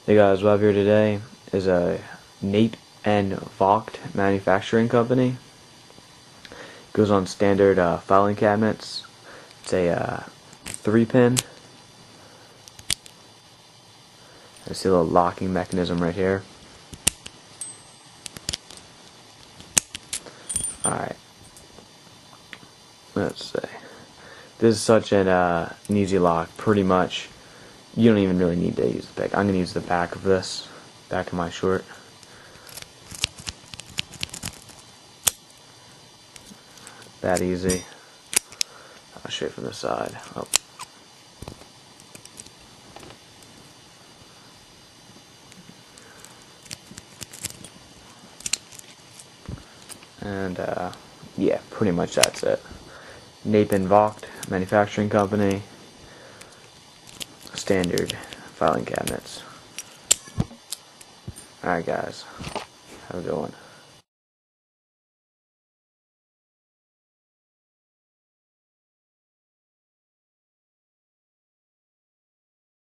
Hey guys, what I have here today is a Knape Vogt manufacturing company. Goes on standard filing cabinets. It's a 3-pin. I see a little locking mechanism right here. Alright, let's see. This is such an easy lock, pretty much. You don't even really need to use the pick. I'm going to use the back of this, back of my short. That easy. I'll show you from the side. Oh. And yeah, pretty much that's it. Knape Vogt manufacturing company. Standard filing cabinets. Alright guys, have a good one.